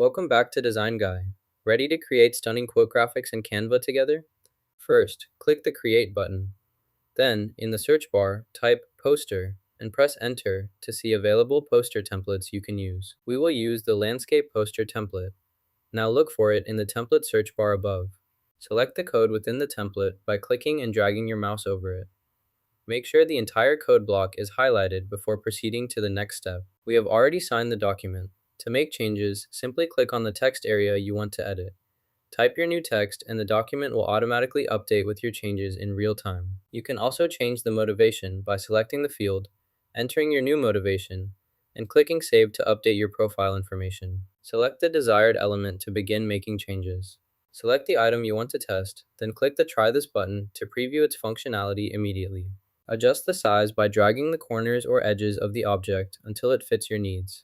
Welcome back to Design Guy. Ready to create stunning quote graphics in Canva together? First, click the Create button. Then, in the search bar, type Poster and press Enter to see available poster templates you can use. We will use the Landscape Poster template. Now look for it in the template search bar above. Select the code within the template by clicking and dragging your mouse over it. Make sure the entire code block is highlighted before proceeding to the next step. We have already signed the document. To make changes, simply click on the text area you want to edit. Type your new text and the document will automatically update with your changes in real time. You can also change the motivation by selecting the field, entering your new motivation, and clicking Save to update your profile information. Select the desired element to begin making changes. Select the item you want to test, then click the Try This button to preview its functionality immediately. Adjust the size by dragging the corners or edges of the object until it fits your needs.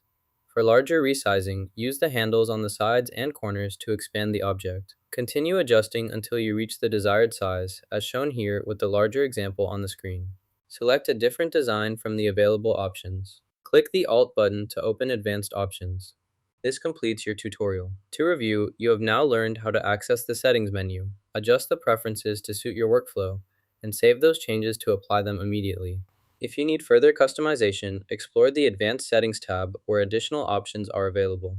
For larger resizing, use the handles on the sides and corners to expand the object. Continue adjusting until you reach the desired size, as shown here with the larger example on the screen. Select a different design from the available options. Click the Alt button to open advanced options. This completes your tutorial. To review, you have now learned how to access the Settings menu, adjust the preferences to suit your workflow, and save those changes to apply them immediately. If you need further customization, explore the Advanced Settings tab where additional options are available.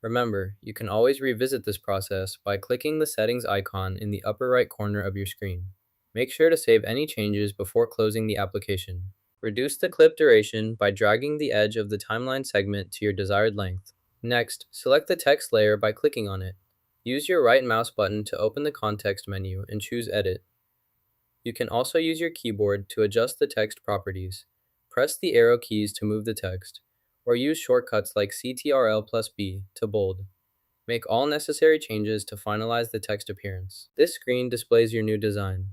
Remember, you can always revisit this process by clicking the Settings icon in the upper right corner of your screen. Make sure to save any changes before closing the application. Reduce the clip duration by dragging the edge of the timeline segment to your desired length. Next, select the text layer by clicking on it. Use your right mouse button to open the context menu and choose Edit. You can also use your keyboard to adjust the text properties. Press the arrow keys to move the text, or use shortcuts like Ctrl+B to bold. Make all necessary changes to finalize the text appearance. This screen displays your new design.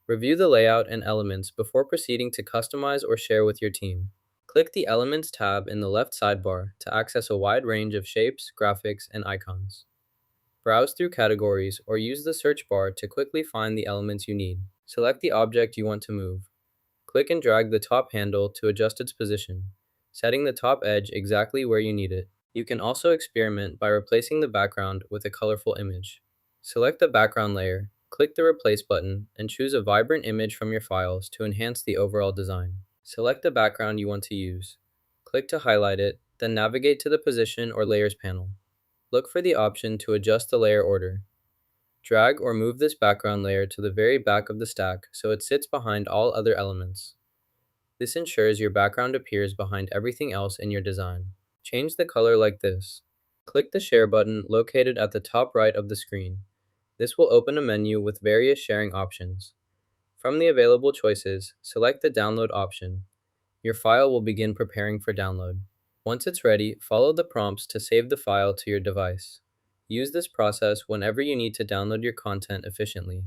Review the layout and elements before proceeding to customize or share with your team. Click the Elements tab in the left sidebar to access a wide range of shapes, graphics, and icons. Browse through categories or use the search bar to quickly find the elements you need. Select the object you want to move. Click and drag the top handle to adjust its position, setting the top edge exactly where you need it. You can also experiment by replacing the background with a colorful image. Select the background layer, click the Replace button, and choose a vibrant image from your files to enhance the overall design. Select the background you want to use. Click to highlight it, then navigate to the Position or Layers panel. Look for the option to adjust the layer order. Drag or move this background layer to the very back of the stack so it sits behind all other elements. This ensures your background appears behind everything else in your design. Change the color like this. Click the Share button located at the top right of the screen. This will open a menu with various sharing options. From the available choices, select the Download option. Your file will begin preparing for download. Once it's ready, follow the prompts to save the file to your device. Use this process whenever you need to download your content efficiently.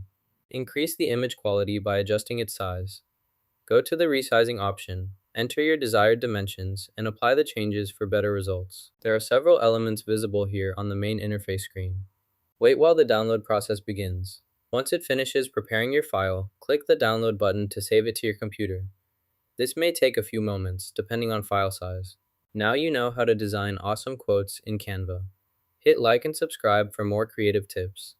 Increase the image quality by adjusting its size. Go to the resizing option, enter your desired dimensions, and apply the changes for better results. There are several elements visible here on the main interface screen. Wait while the download process begins. Once it finishes preparing your file, click the Download button to save it to your computer. This may take a few moments, depending on file size. Now you know how to design awesome quotes in Canva. Hit like and subscribe for more creative tips.